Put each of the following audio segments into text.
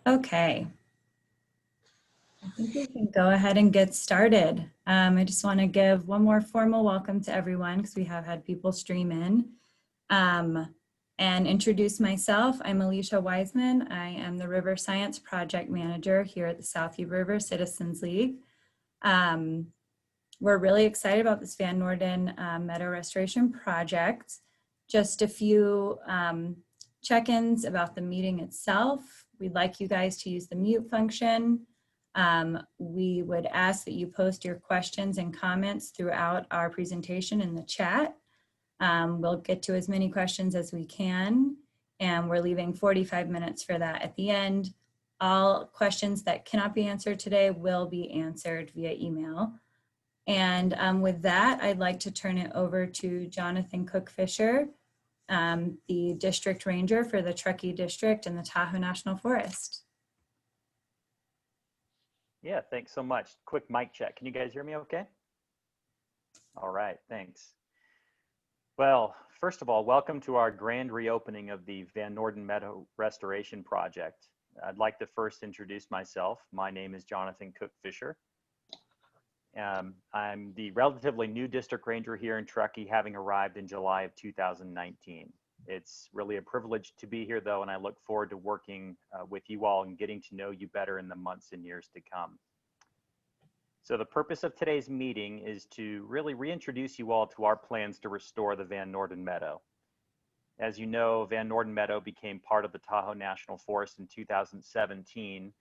Okay, I think we can go ahead and get started. I just want to give one more formal welcome to everyone because we have had people stream in and introduce myself. I'm Alicia Wiseman. I am the River Science Project Manager here at the South Yuba River Citizens League. We're really excited about this Van Norden Meadow Restoration Project. Just a few check-ins about the meeting itself. We'd like you guys to use the mute function. We would ask that you post your questions and comments throughout our presentation in the chat. We'll get to as many questions as we can, and we're leaving 45 minutes for that at the end. All questions that cannot be answered today will be answered via email. And with that, I'd like to turn it over to Jonathan Cook-Fisher, the District Ranger for the Truckee District and the Tahoe National Forest. Yeah, thanks so much. Quick mic check. Can you guys hear me okay? All right, thanks. Well, first of all, welcome to our grand reopening of the Van Norden Meadow Restoration Project. I'd like to first introduce myself. My name is Jonathan Cook-Fisher. I'm the relatively new district ranger here in Truckee, having arrived in July of 2019. It's really a privilege to be here, though, and I look forward to working with you all and getting to know you better in the months and years to come. So the purpose of today's meeting is to really reintroduce you all to our plans to restore the Van Norden Meadow. As you know, Van Norden Meadow became part of the Tahoe National Forest in 2017,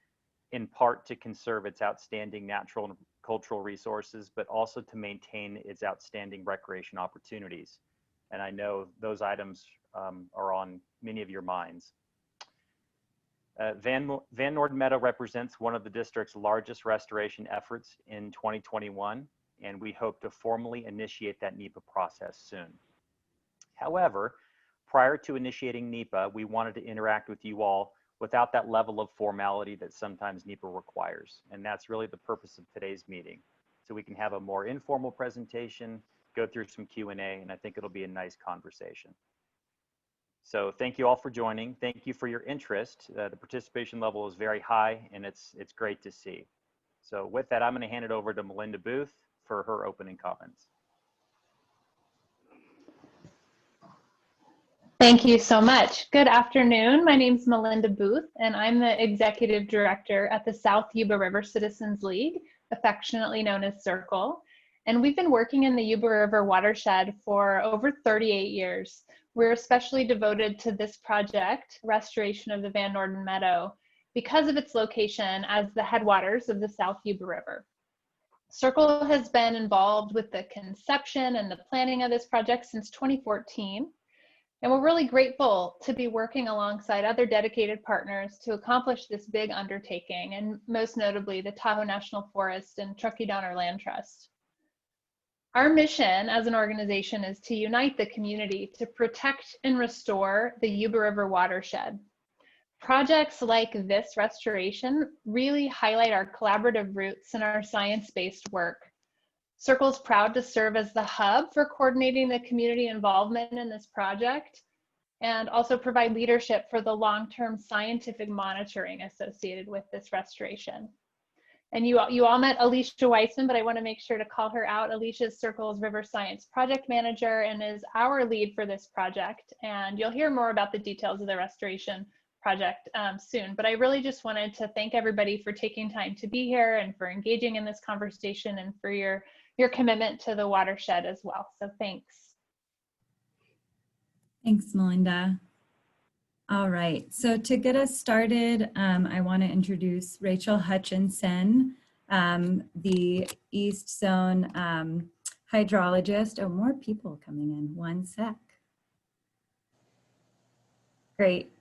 in part to conserve its outstanding natural and cultural resources, but also to maintain its outstanding recreation opportunities. And I know those items are on many of your minds. Van Norden Meadow represents one of the district's largest restoration efforts in 2021, and we hope to formally initiate that NEPA process soon. However, prior to initiating NEPA, we wanted to interact with you all without that level of formality that sometimes NEPA requires. And that's really the purpose of today's meeting. So we can have a more informal presentation, go through some Q&A, and I think it'll be a nice conversation. So thank you all for joining. Thank you for your interest. The participation level is very high, and it's great to see. So with that, I'm going to hand it over to Melinda Booth for her opening comments. Thank you so much. Good afternoon. My name is Melinda Booth, and I'm the Executive Director at the South Yuba River Citizens League, affectionately known as Circle. And we've been working in the Yuba River watershed for over 38 years. We're especially devoted to this project, restoration of the Van Norden Meadow, because of its location as the headwaters of the South Yuba River. Circle has been involved with the conception and the planning of this project since 2014. And we're really grateful to be working alongside other dedicated partners to accomplish this big undertaking, and most notably the Tahoe National Forest and Truckee Donner Land Trust. Our mission as an organization is to unite the community to protect and restore the Yuba River watershed. Projects like this restoration really highlight our collaborative roots and our science-based work. Circle is proud to serve as the hub for coordinating the community involvement in this project and also provide leadership for the long-term scientific monitoring associated with this restoration. And you all met Alicia Weissman, but I want to make sure to call her out. Alicia is Circle's River Science Project Manager and is our lead for this project. And you'll hear more about the details of the restoration project soon. But I really just wanted to thank everybody for taking time to be here and for engaging in this conversation and for your commitment to the watershed as well. So thanks. Thanks, Melinda. All right, so to get us started, I want to introduce Rachel Hutchinson, the East Zone hydrologist. Oh, more people coming in, one sec. Great.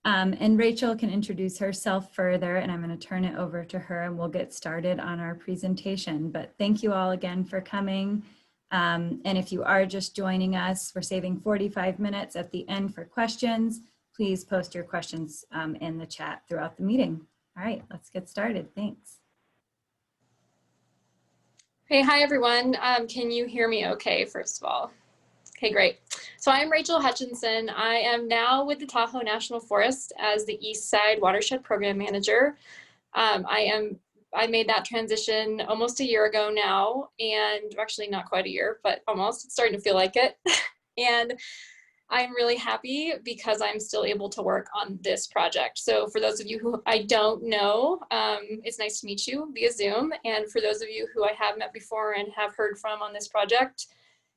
And Rachel can introduce herself further, and I'm going to turn it over to her and we'll get started on our presentation. But thank you all again for coming. And if you are just joining us, we're saving 45 minutes at the end for questions. Please post your questions in the chat throughout the meeting. All right, let's get started. Thanks. Hey, hi everyone. Can you hear me okay, first of all? Okay, great. So I'm Rachel Hutchinson. I am now with the Tahoe National Forest as the East Side Watershed Program Manager. I made that transition almost a year ago now, and actually not quite a year, but almost. It's starting to feel like it. And I'm really happy because I'm still able to work on this project. So for those of you who I don't know, it's nice to meet you via Zoom. And for those of you who I have met before and have heard from on this project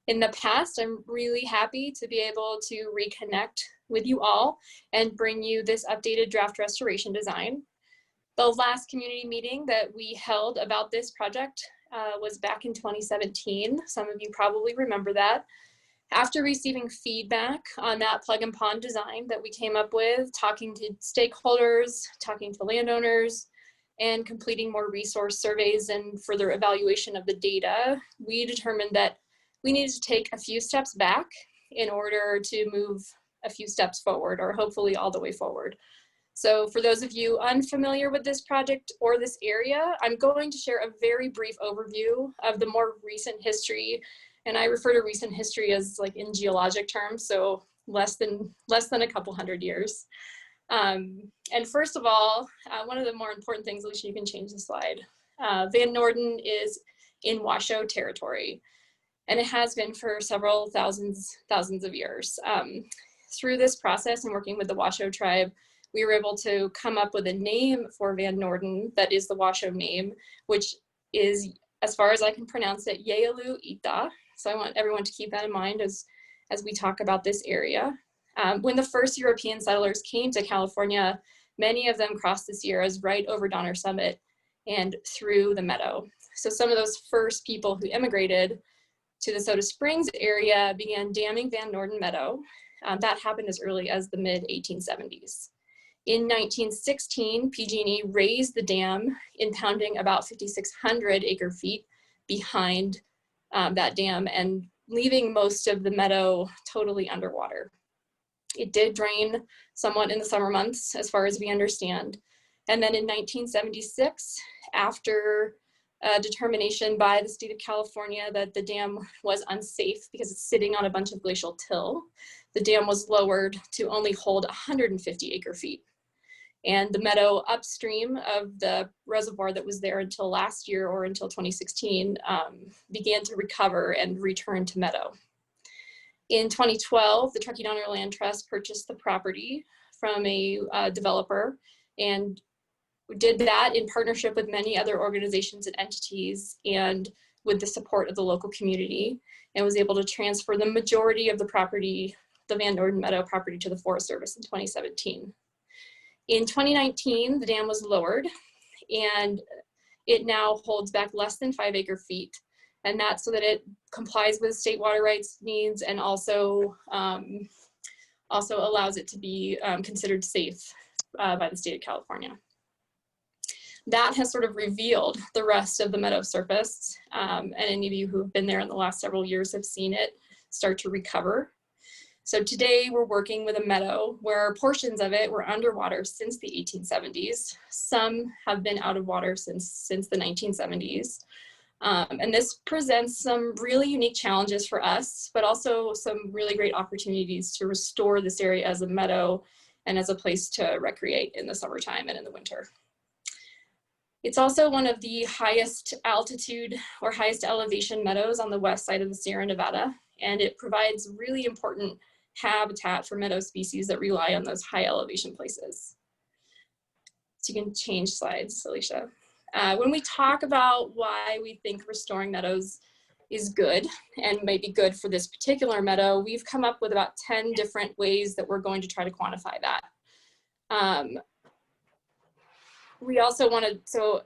in the past, I'm really happy to be able to reconnect with you all and bring you this updated draft restoration design. The last community meeting that we held about this project was back in 2017. Some of you probably remember that. After receiving feedback on that plug and pond design that we came up with, talking to stakeholders, talking to landowners, and completing more resource surveys and further evaluation of the data, we determined that we needed to take a few steps back in order to move a few steps forward, or hopefully all the way forward. So for those of you unfamiliar with this project or this area, I'm going to share a very brief overview of the more recent history. And I refer to recent history as like in geologic terms, so less than a couple hundred years. And first of all, one of the more important things, Alicia, you can change the slide. Van Norden is in Washoe territory, and it has been for several thousands of years. Through this process and working with the Washoe tribe, we were able to come up with a name for Van Norden that is the Washoe name, which is, as far as I can pronounce it, Yealu Ita. So I want everyone to keep that in mind as we talk about this area. When the first European settlers came to California, many of them crossed the Sierras right over Donner Summit and through the meadow. So some of those first people who immigrated to the Soda Springs area began damming Van Norden Meadow. That happened as early as the mid-1870s. In 1916, PG&E raised the dam, impounding about 5,600 acre feet behind that dam and leaving most of the meadow totally underwater. It did drain somewhat in the summer months, as far as we understand. And then in 1976, after a determination by the state of California that the dam was unsafe because it's sitting on a bunch of glacial till, the dam was lowered to only hold 150 acre feet. And the meadow upstream of the reservoir that was there until last year or until 2016 began to recover and return to meadow. In 2012, the Truckee Donner Land Trust purchased the property from a developer and did that in partnership with many other organizations and entities and with the support of the local community, and was able to transfer the majority of the property, the Van Norden Meadow property, to the Forest Service in 2017. In 2019, the dam was lowered and it now holds back less than 5 acre feet. And that's so that it complies with state water rights needs and also allows it to be considered safe by the state of California. That has sort of revealed the rest of the meadow surface. And any of you who have been there in the last several years have seen it start to recover. So today we're working with a meadow where portions of it were underwater since the 1870s. Some have been out of water since the 1970s. And this presents some really unique challenges for us, but also some really great opportunities to restore this area as a meadow and as a place to recreate in the summertime and in the winter. It's also one of the highest altitude or highest elevation meadows on the west side of the Sierra Nevada, and it provides really important habitat for meadow species that rely on those high elevation places. So you can change slides, Alicia. When we talk about why we think restoring meadows is good and may be good for this particular meadow, we've come up with about 10 different ways that we're going to try to quantify that. We also wanted, so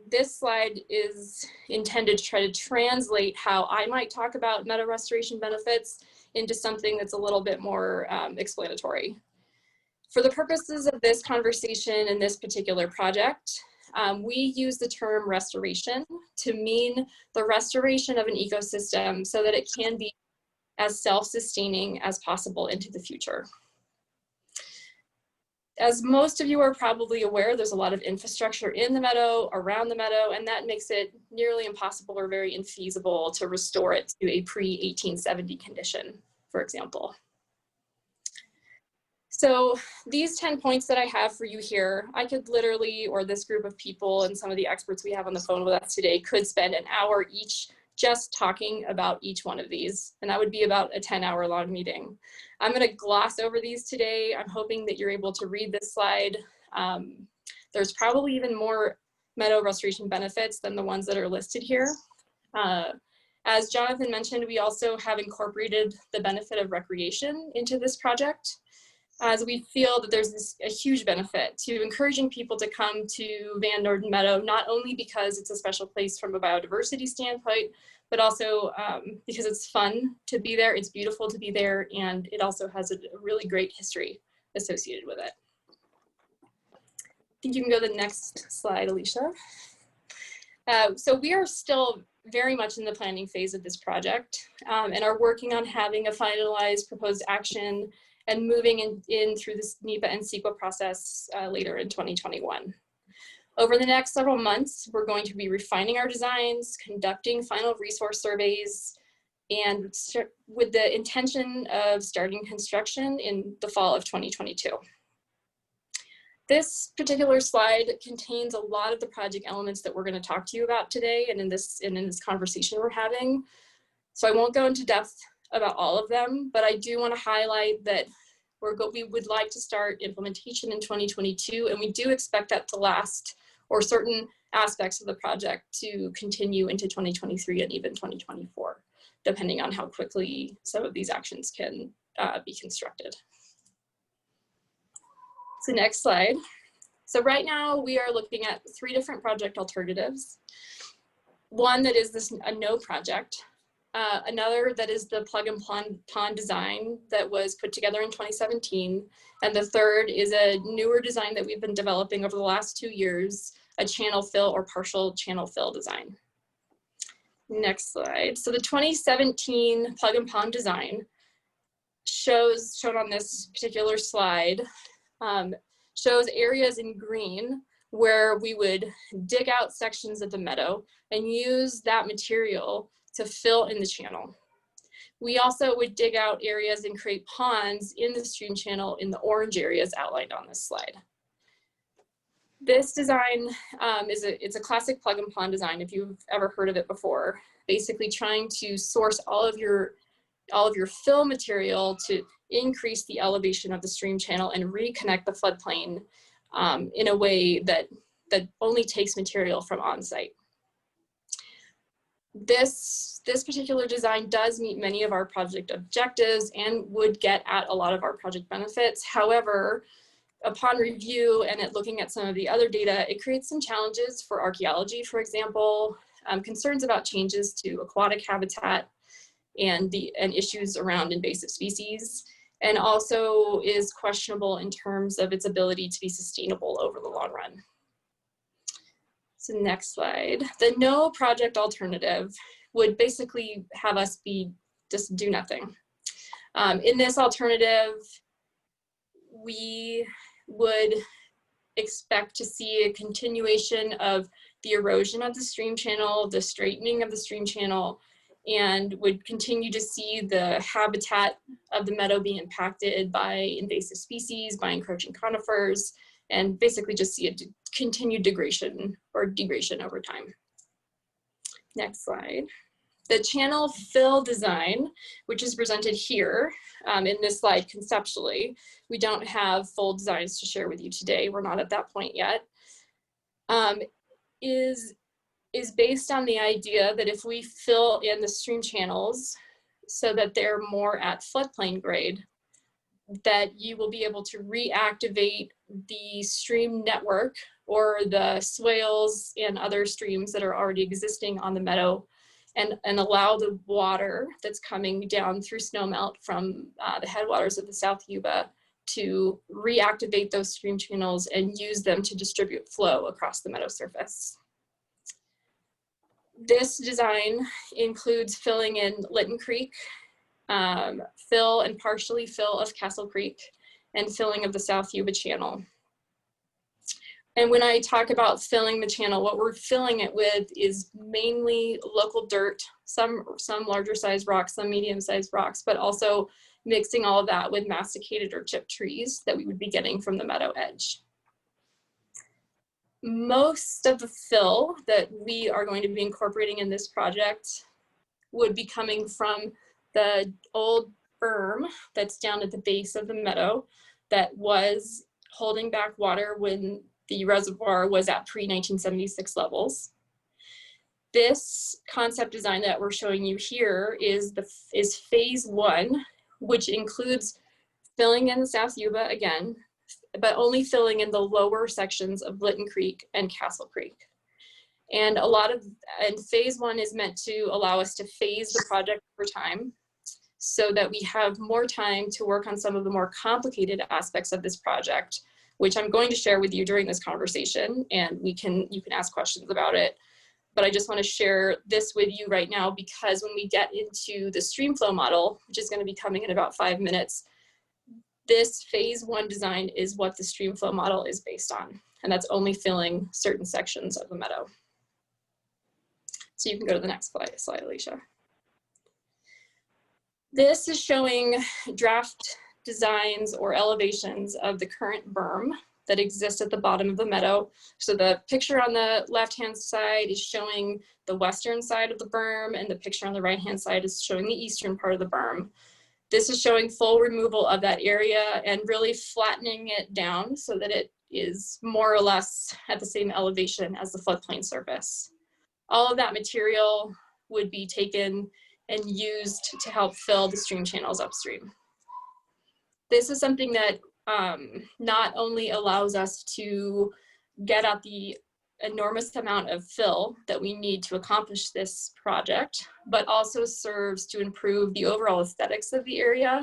this slide is intended to try to translate how I might talk about meadow restoration benefits into something that's a little bit more explanatory. For the purposes of this conversation and this particular project, we use the term restoration to mean the restoration of an ecosystem so that it can be as self-sustaining as possible into the future. As most of you are probably aware, there's a lot of infrastructure in the meadow, around the meadow, and that makes it nearly impossible or very infeasible to restore it to a pre-1870 condition for example. So these 10 points that I have for you here, I could literally, or this group of people and some of the experts we have on the phone with us today could spend an hour each just talking about each one of these. And that would be about a 10-hour long meeting. I'm gonna gloss over these today. I'm hoping that you're able to read this slide. There's probably even more meadow restoration benefits than the ones that are listed here. As Jonathan mentioned, we also have incorporated the benefit of recreation into this project, as we feel that there's a huge benefit to encouraging people to come to Van Norden Meadow, not only because it's a special place from a biodiversity standpoint, but also because it's fun to be there, it's beautiful to be there, and it also has a really great history associated with it. I think you can go to the next slide, Alicia. So we are still very much in the planning phase of this project and are working on having a finalized proposed action and moving in through this NEPA and CEQA process later in 2021. Over the next several months, we're going to be refining our designs, conducting final resource surveys, and with the intention of starting construction in the fall of 2022. This particular slide contains a lot of the project elements that we're going to talk to you about today and in this conversation we're having. So I won't go into depth about all of them, but I do want to highlight that we would like to start implementation in 2022, and we do expect that to last, or certain aspects of the project to continue into 2023 and even 2024, depending on how quickly some of these actions can be constructed. So next slide. So right now we are looking at 3 different project alternatives. One that is a no project. Another that is the plug and pond design that was put together in 2017. And the third is a newer design that we've been developing over the last 2 years, a channel fill or partial channel fill design. Next slide. So the 2017 plug and pond design shown on this particular slide, shows areas in green where we would dig out sections of the meadow and use that material to fill in the channel. We also would dig out areas and create ponds in the stream channel in the orange areas outlined on this slide. This design it's a classic plug and pond design if you've ever heard of it before. Basically trying to source all of your fill material to increase the elevation of the stream channel and reconnect the floodplain in a way that only takes material from on-site. This particular design does meet many of our project objectives and would get at a lot of our project benefits. However, upon review and looking at some of the other data, it creates some challenges for archaeology, for example, concerns about changes to aquatic habitat and issues around invasive species, and also is questionable in terms of its ability to be sustainable over the long run. So next slide. The no project alternative would basically have us just do nothing. In this alternative, we would expect to see a continuation of the erosion of the stream channel, the straightening of the stream channel, and would continue to see the habitat of the meadow be impacted by invasive species, by encroaching conifers, and basically just see a continued degradation over time. Next slide. The channel fill design, which is presented here in this slide conceptually, we don't have full designs to share with you today. We're not at that point yet, is based on the idea that if we fill in the stream channels so that they're more at floodplain grade, that you will be able to reactivate the stream network or the swales and other streams that are already existing on the meadow, and allow the water that's coming down through snowmelt from the headwaters of the South Yuba to reactivate those stream channels and use them to distribute flow across the meadow surface. This design includes filling in Lytton Creek, fill and partially fill of Castle Creek, and filling of the South Yuba Channel. And when I talk about filling the channel, what we're filling it with is mainly local dirt, some larger sized rocks, some medium sized rocks, but also mixing all of that with masticated or chipped trees that we would be getting from the meadow edge. Most of the fill that we are going to be incorporating in this project would be coming from the old berm that's down at the base of the meadow that was holding back water when the reservoir was at pre-1976 levels. This concept design that we're showing you here is phase 1, which includes filling in the South Yuba again, but only filling in the lower sections of Lytton Creek and Castle Creek. And phase 1 is meant to allow us to phase the project over time so that we have more time to work on some of the more complicated aspects of this project, which I'm going to share with you during this conversation, and you can ask questions about it. But I just want to share this with you right now because when we get into the stream flow model, which is going to be coming in about 5 minutes, this phase 1 design is what the stream flow model is based on, and that's only filling certain sections of the meadow. So you can go to the next slide, Alicia. This is showing draft designs or elevations of the current berm that exists at the bottom of the meadow. So the picture on the left-hand side is showing the western side of the berm, and the picture on the right-hand side is showing the eastern part of the berm. This is showing full removal of that area and really flattening it down so that it is more or less at the same elevation as the floodplain surface. All of that material would be taken and used to help fill the stream channels upstream. This is something that not only allows us to get at the enormous amount of fill that we need to accomplish this project, but also serves to improve the overall aesthetics of the area.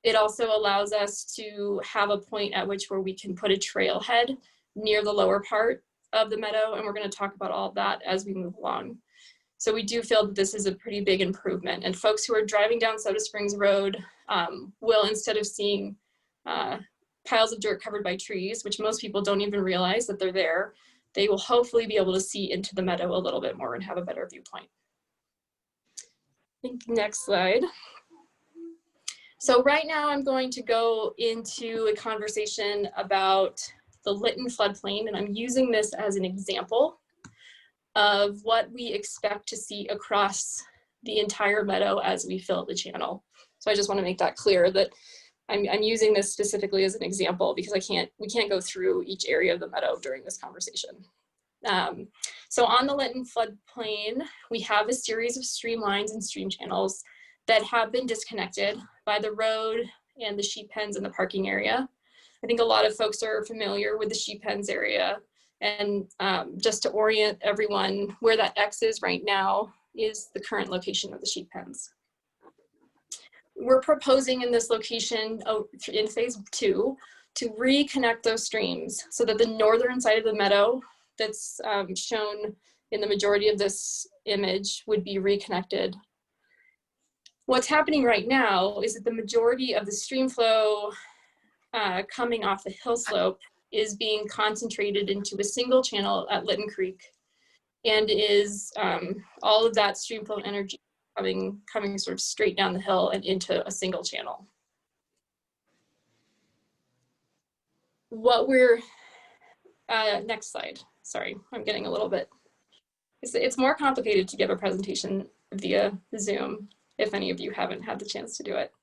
It also allows us to have a point at which where we can put a trailhead near the lower part of the meadow, and we're going to talk about all of that as we move along. So we do feel that this is a pretty big improvement, and folks who are driving down Soda Springs Road will, instead of seeing piles of dirt covered by trees, which most people don't even realize that they're there, they will hopefully be able to see into the meadow a little bit more and have a better viewpoint. Next slide. So right now I'm going to go into a conversation about the Lytton floodplain, and I'm using this as an example of what we expect to see across the entire meadow as we fill the channel. So I just want to make that clear that I'm using this specifically as an example because we can't go through each area of the meadow during this conversation. So on the Lytton floodplain, we have a series of stream lines and stream channels that have been disconnected by the road and the sheep pens in the parking area. I think a lot of folks are familiar with the sheep pens area, and just to orient everyone, where that X is right now is the current location of the sheep pens. We're proposing in this location in phase 2 to reconnect those streams so that the northern side of the meadow that's shown in the majority of this image would be reconnected. What's happening right now is that the majority of the stream flow coming off the hill slope is being concentrated into a single channel at Lytton Creek, and is all of that stream flow energy coming sort of straight down the hill and into a single channel. What we're, next slide. Sorry, I'm getting a little bit, it's more complicated to give a presentation via Zoom, if any of you haven't had the chance to do it.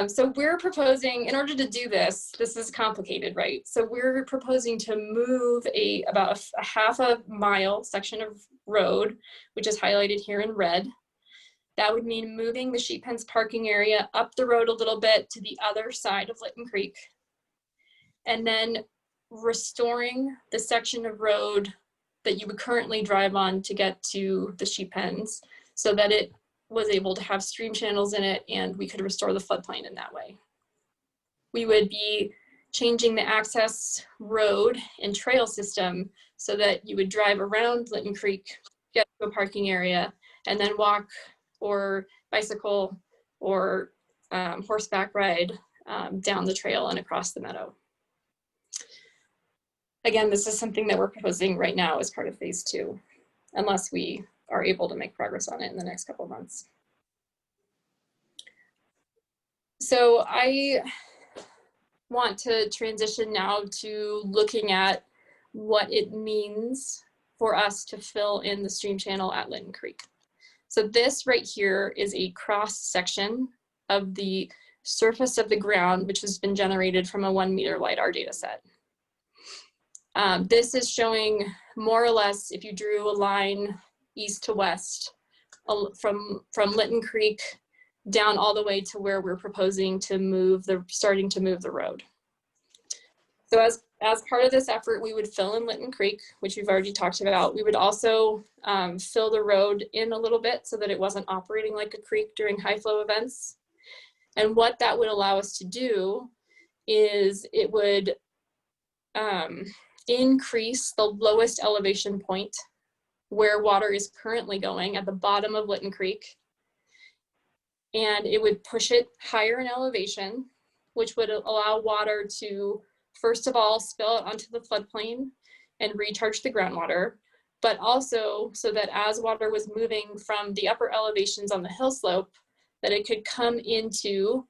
So we're proposing, in order to do this is complicated, right? So we're proposing to move about a half a mile section of road, which is highlighted here in red. That would mean moving the sheep pens parking area up the road a little bit to the other side of Lytton Creek, and then restoring the section of road that you would currently drive on to get to the sheep pens so that it was able to have stream channels in it and we could restore the floodplain in that way. We would be changing the access road and trail system so that you would drive around Lytton Creek, get to a parking area, and then walk or bicycle or horseback ride down the trail and across the meadow. again, this is something that we're proposing right now as part of phase 2, unless we are able to make progress on it in the next couple of months. So I want to transition now to looking at what it means for us to fill in the stream channel at Linton Creek. So this right here is a cross section of the surface of the ground, which has been generated from a 1 meter LiDAR data set. This is showing more or less, if you drew a line east to west from Linton Creek down all the way to where we're proposing to starting to move the road. So as part of this effort, we would fill in Linton Creek, which we've already talked about. We would also fill the road in a little bit so that it wasn't operating like a creek during high flow events. And what that would allow us to do is it would increase the lowest elevation point where water is currently going at the bottom of Linton Creek. And it would push it higher in elevation, which would allow water to, first of all, spill out onto the floodplain and recharge the groundwater, but also so that as water was moving from the upper elevations on the hill slope, that it could come into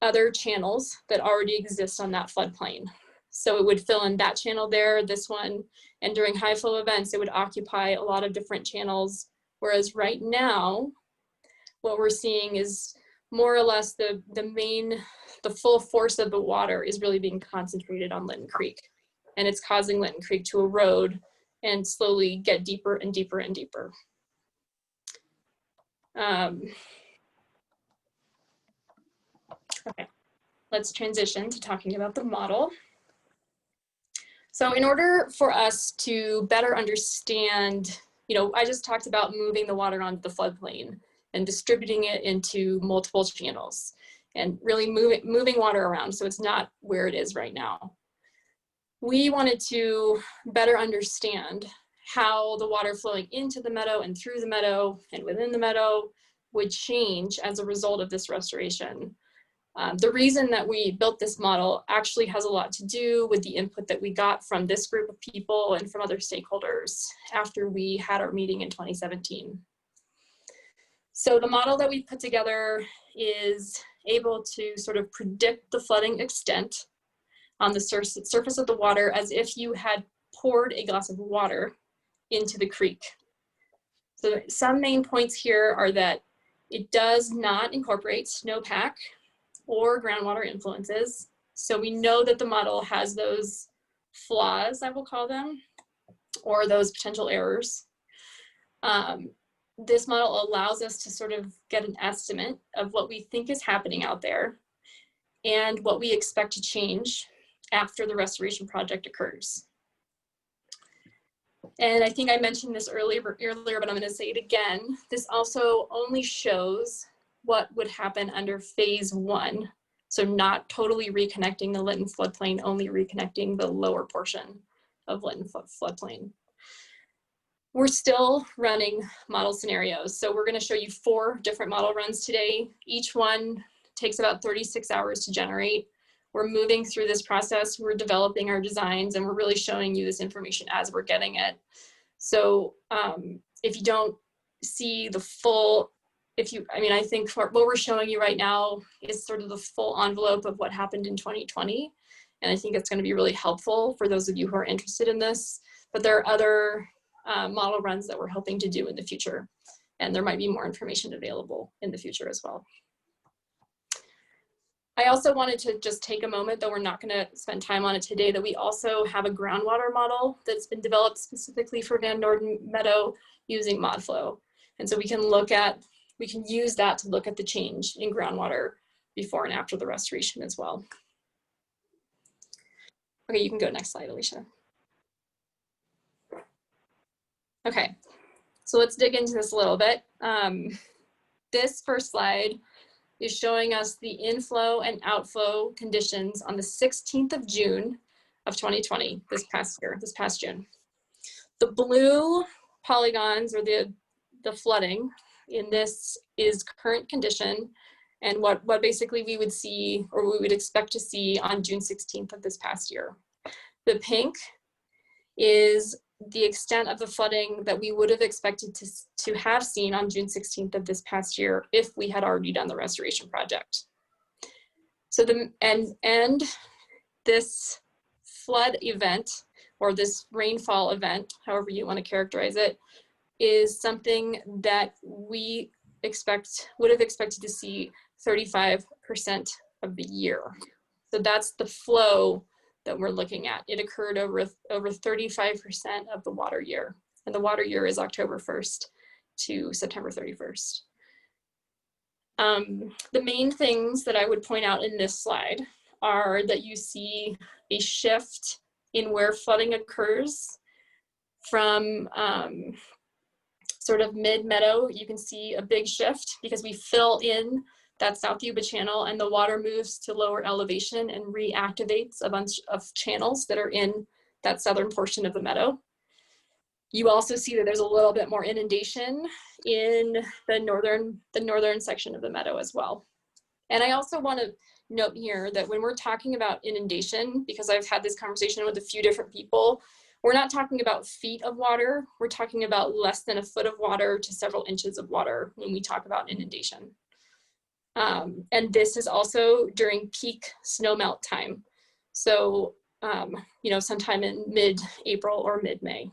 other channels that already exist on that floodplain. So it would fill in that channel there, this one, and during high flow events, it would occupy a lot of different channels. Whereas right now, what we're seeing is more or less the full force of the water is really being concentrated on Linton Creek. And it's causing Linton Creek to erode and slowly get deeper and deeper and deeper. Okay, let's transition to talking about the model. So in order for us to better understand, I just talked about moving the water onto the floodplain and distributing it into multiple channels and really moving water around so it's not where it is right now. We wanted to better understand how the water flowing into the meadow and through the meadow and within the meadow would change as a result of this restoration. The reason that we built this model actually has a lot to do with the input that we got from this group of people and from other stakeholders after we had our meeting in 2017. So the model that we put together is able to sort of predict the flooding extent on the surface of the water as if you had poured a glass of water into the creek. So some main points here are that it does not incorporate snowpack or groundwater influences. So we know that the model has those flaws, I will call them, or those potential errors. This model allows us to sort of get an estimate of what we think is happening out there and what we expect to change after the restoration project occurs. And I think I mentioned this earlier, but I'm going to say it again. This also only shows what would happen under phase 1. So not totally reconnecting the Linton floodplain, only reconnecting the lower portion of Linton floodplain. We're still running model scenarios. So we're going to show you 4 different model runs today. Each one takes about 36 hours to generate. We're moving through this process. We're developing our designs and we're really showing you this information as we're getting it. So if you don't see the full, I think what we're showing you right now is sort of the full envelope of what happened in 2020. And I think it's going to be really helpful for those of you who are interested in this. But there are other model runs that we're hoping to do in the future. And there might be more information available in the future as well. I also wanted to just take a moment, though we're not going to spend time on it today, that we also have a groundwater model that's been developed specifically for Van Norden Meadow using ModFlow. And so we can use that to look at the change in groundwater before and after the restoration as well. Okay, you can go next slide, Alicia. Okay, so let's dig into this a little bit. This first slide is showing us the inflow and outflow conditions on the 16th of June of 2020, this past June. The blue polygons or the flooding in this is current condition and what basically we would see or we would expect to see on June 16th of this past year. The pink is the extent of the flooding that we would have expected to have seen on June 16th of this past year if we had already done the restoration project. So and this flood event, or this rainfall event, however you want to characterize it, is something that we would have expected to see 35% of the year. So that's the flow that we're looking at. It occurred over 35% of the water year, and the water year is October 1st to September 31st. The main things that I would point out in this slide are that you see a shift in where flooding occurs from sort of mid-meadow. You can see a big shift because we fill in that South Yuba channel and the water moves to lower elevation and reactivates a bunch of channels that are in that southern portion of the meadow. You also see that there's a little bit more inundation in the northern section of the meadow as well. And I also want to note here that when we're talking about inundation, because I've had this conversation with a few different people, we're not talking about feet of water. We're talking about less than a foot of water to several inches of water when we talk about inundation. And this is also during peak snowmelt time. So, you know, sometime in mid-April or mid-May.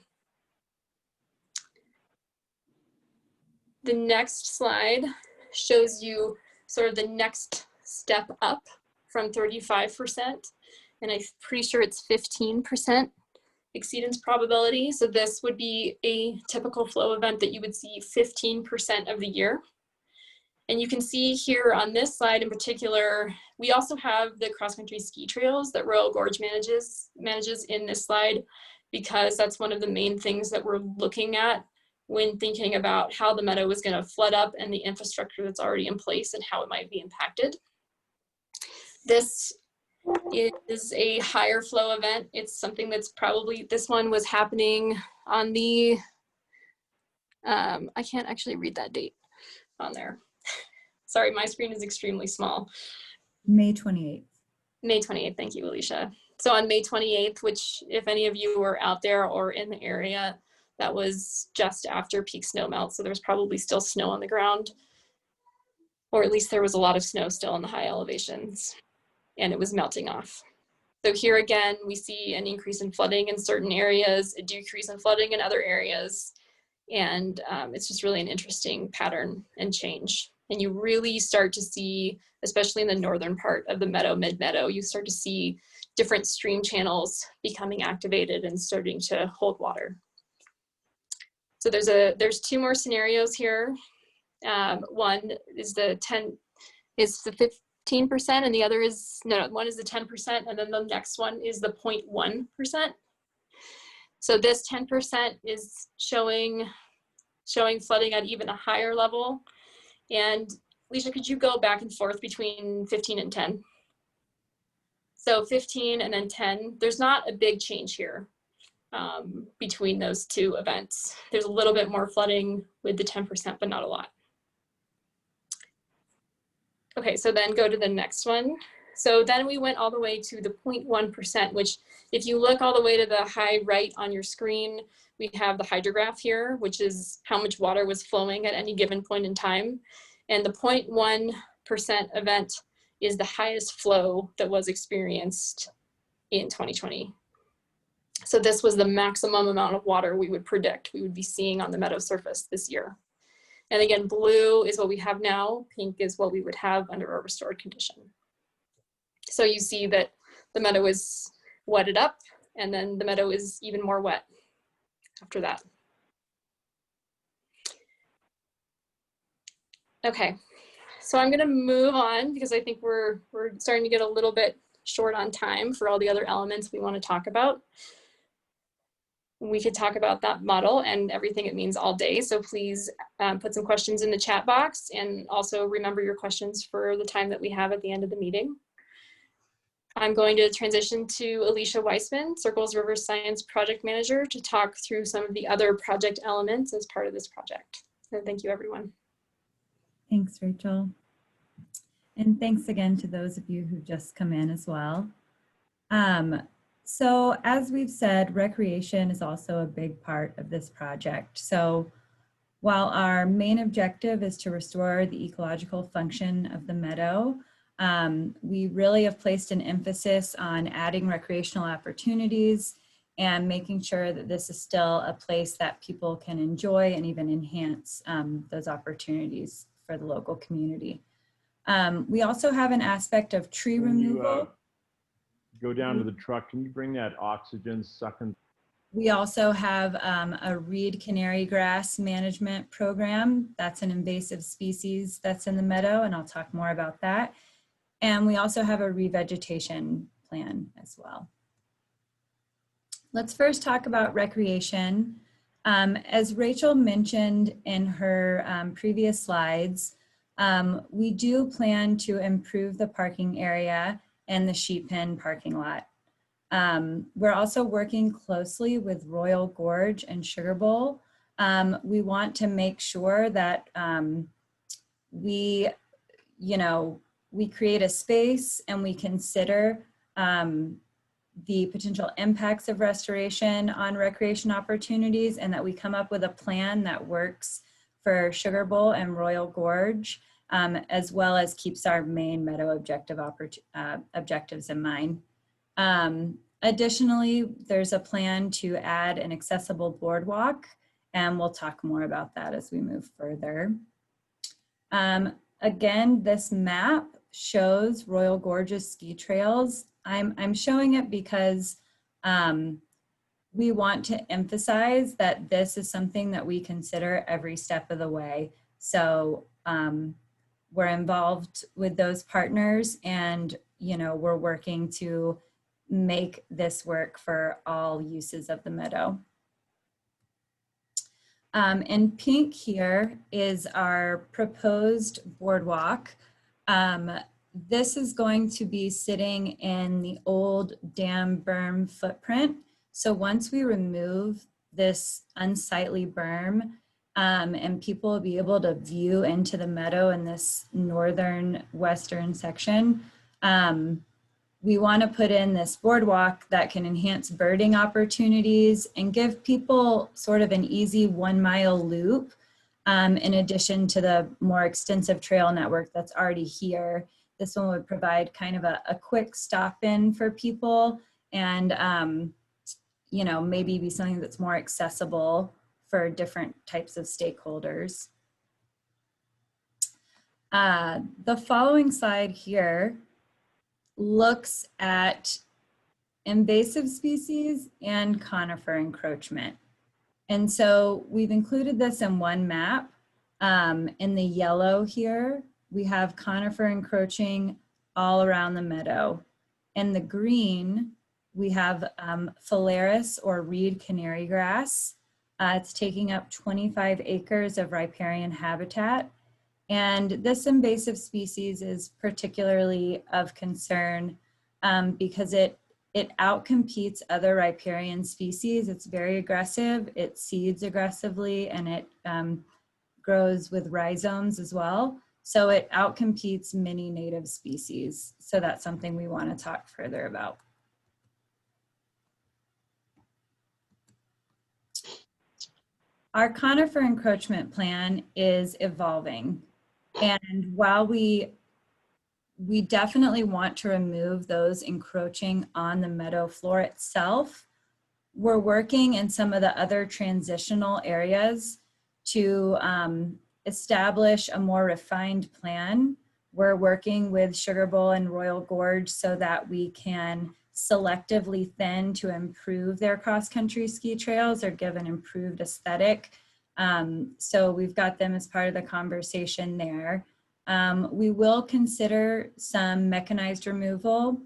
The next slide shows you sort of the next step up from 35%, and I'm pretty sure it's 15% exceedance probability. So this would be a typical flow event that you would see 15% of the year. And you can see here on this slide in particular, we also have the cross-country ski trails that Royal Gorge manages in this slide, because that's one of the main things that we're looking at when thinking about how the meadow is going to flood up and the infrastructure that's already in place and how it might be impacted. This is a higher flow event. It's something that's probably, this one was happening on the, I can't actually read that date on there. Sorry, my screen is extremely small. May 28th. May 28th, thank you, Alicia. So on May 28th, which if any of you were out there or in the area, that was just after peak snow melt. So there was probably still snow on the ground, or at least there was a lot of snow still in the high elevations, and it was melting off. So here again, we see an increase in flooding in certain areas, a decrease in flooding in other areas. And it's just really an interesting pattern and change. And you really start to see, especially in the northern part of the meadow, mid-meadow, you start to see different stream channels becoming activated and starting to hold water. So there's two more scenarios here. One is the 15%, and the other is, no, one is the 10%, and then the next one is the 0.1%. So this 10% is showing flooding at even a higher level. And Alicia, could you go back and forth between 15 and 10? So 15 and then 10, there's not a big change here between those two events. There's a little bit more flooding with the 10%, but not a lot. Okay, so then go to the next one. So then we went all the way to the 0.1%, which if you look all the way to the high right on your screen, we have the hydrograph here, which is how much water was flowing at any given point in time. And the 0.1% event is the highest flow that was experienced in 2020. So this was the maximum amount of water we would predict we would be seeing on the meadow surface this year. And again, blue is what we have now, pink is what we would have under a restored condition. So you see that the meadow is wetted up, and then the meadow is even more wet after that. Okay, so I'm gonna move on because I think we're starting to get a little bit short on time for all the other elements we want to talk about. We could talk about that model and everything it means all day. So please put some questions in the chat box, and also remember your questions for the time that we have at the end of the meeting. I'm going to transition to Alicia Weissman, Circles River Science Project Manager, to talk through some of the other project elements as part of this project. So thank you, everyone. Thanks, Rachel. And thanks again to those of you who just come in as well. So as we've said, recreation is also a big part of this project. So while our main objective is to restore the ecological function of the meadow, we really have placed an emphasis on adding recreational opportunities and making sure that this is still a place that people can enjoy and even enhance those opportunities for the local community. We also have an aspect of tree removal. Go down to the truck. Can you bring that oxygen sucking? We also have a reed canary grass management program. That's an invasive species that's in the meadow, and I'll talk more about that. And we also have a revegetation plan as well. Let's first talk about recreation. As Rachel mentioned in her previous slides, we do plan to improve the parking area and the sheep pen parking lot. We're also working closely with Royal Gorge and Sugar Bowl. We want to make sure that we create a space and we consider the potential impacts of restoration on recreation opportunities, and that we come up with a plan that works for Sugar Bowl and Royal Gorge, as well as keeps our main meadow objectives in mind. Additionally, there's a plan to add an accessible boardwalk, and we'll talk more about that as we move further. Again, this map shows Royal Gorge's ski trails. I'm showing it because we want to emphasize that this is something that we consider every step of the way. So we're involved with those partners, and we're working to make this work for all uses of the meadow. In pink here is our proposed boardwalk. This is going to be sitting in the old dam berm footprint. So once we remove this unsightly berm, and people will be able to view into the meadow in this northern western section, we want to put in this boardwalk that can enhance birding opportunities and give people sort of an easy 1 mile loop, in addition to the more extensive trail network that's already here. This one would provide kind of a quick stop in for people, and maybe be something that's more accessible for different types of stakeholders. The following slide here looks at invasive species and conifer encroachment. And so we've included this in one map. In the yellow here, we have conifer encroaching all around the meadow. In the green, we have phalaris or reed canary grass. It's taking up 25 acres of riparian habitat. And this invasive species is particularly of concern because it outcompetes other riparian species. It's very aggressive, it seeds aggressively, and it grows with rhizomes as well. So it outcompetes many native species. So that's something we want to talk further about. Our conifer encroachment plan is evolving. And while we definitely want to remove those encroaching on the meadow floor itself, we're working in some of the other transitional areas to establish a more refined plan. We're working with Sugar Bowl and Royal Gorge so that we can selectively thin to improve their cross-country ski trails or give an improved aesthetic. So we've got them as part of the conversation there. We will consider some mechanized removal,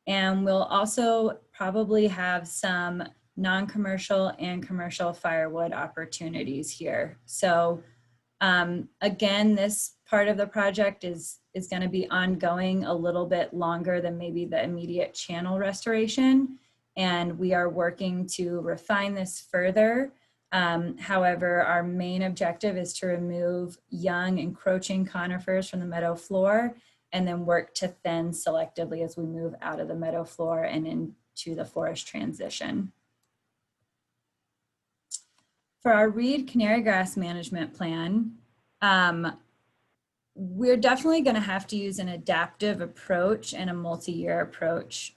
and we'll also probably have some non-commercial and commercial firewood opportunities here. So again, this part of the project is going to be ongoing a little bit longer than maybe the immediate channel restoration, and we are working to refine this further. However, our main objective is to remove young encroaching conifers from the meadow floor and then work to thin selectively as we move out of the meadow floor and to the forest transition. For our reed canary grass management plan, we're definitely going to have to use an adaptive approach and a multi-year approach.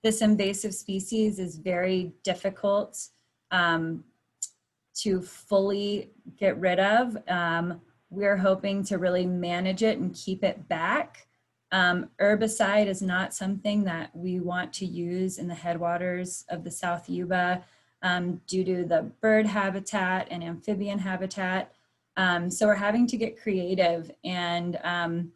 This invasive species is very difficult to fully get rid of. We're hoping to really manage it and keep it back. Herbicide is not something that we want to use in the headwaters of the South Yuba due to the bird habitat and amphibian habitat. So we're having to get creative, and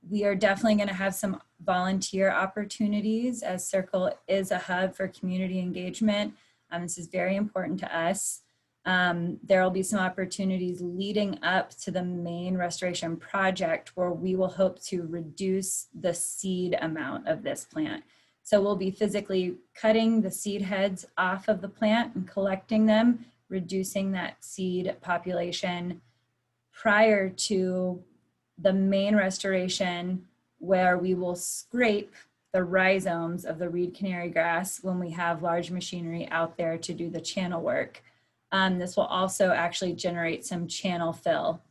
we are definitely going to have some volunteer opportunities, as Circle is a hub for community engagement. This is very important to us. There will be some opportunities leading up to the main restoration project where we will hope to reduce the seed amount of this plant. So we'll be physically cutting the seed heads off of the plant and collecting them, reducing that seed population prior to the main restoration, where we will scrape the rhizomes of the reed canary grass when we have large machinery out there to do the channel work. This will also actually generate some channel fill.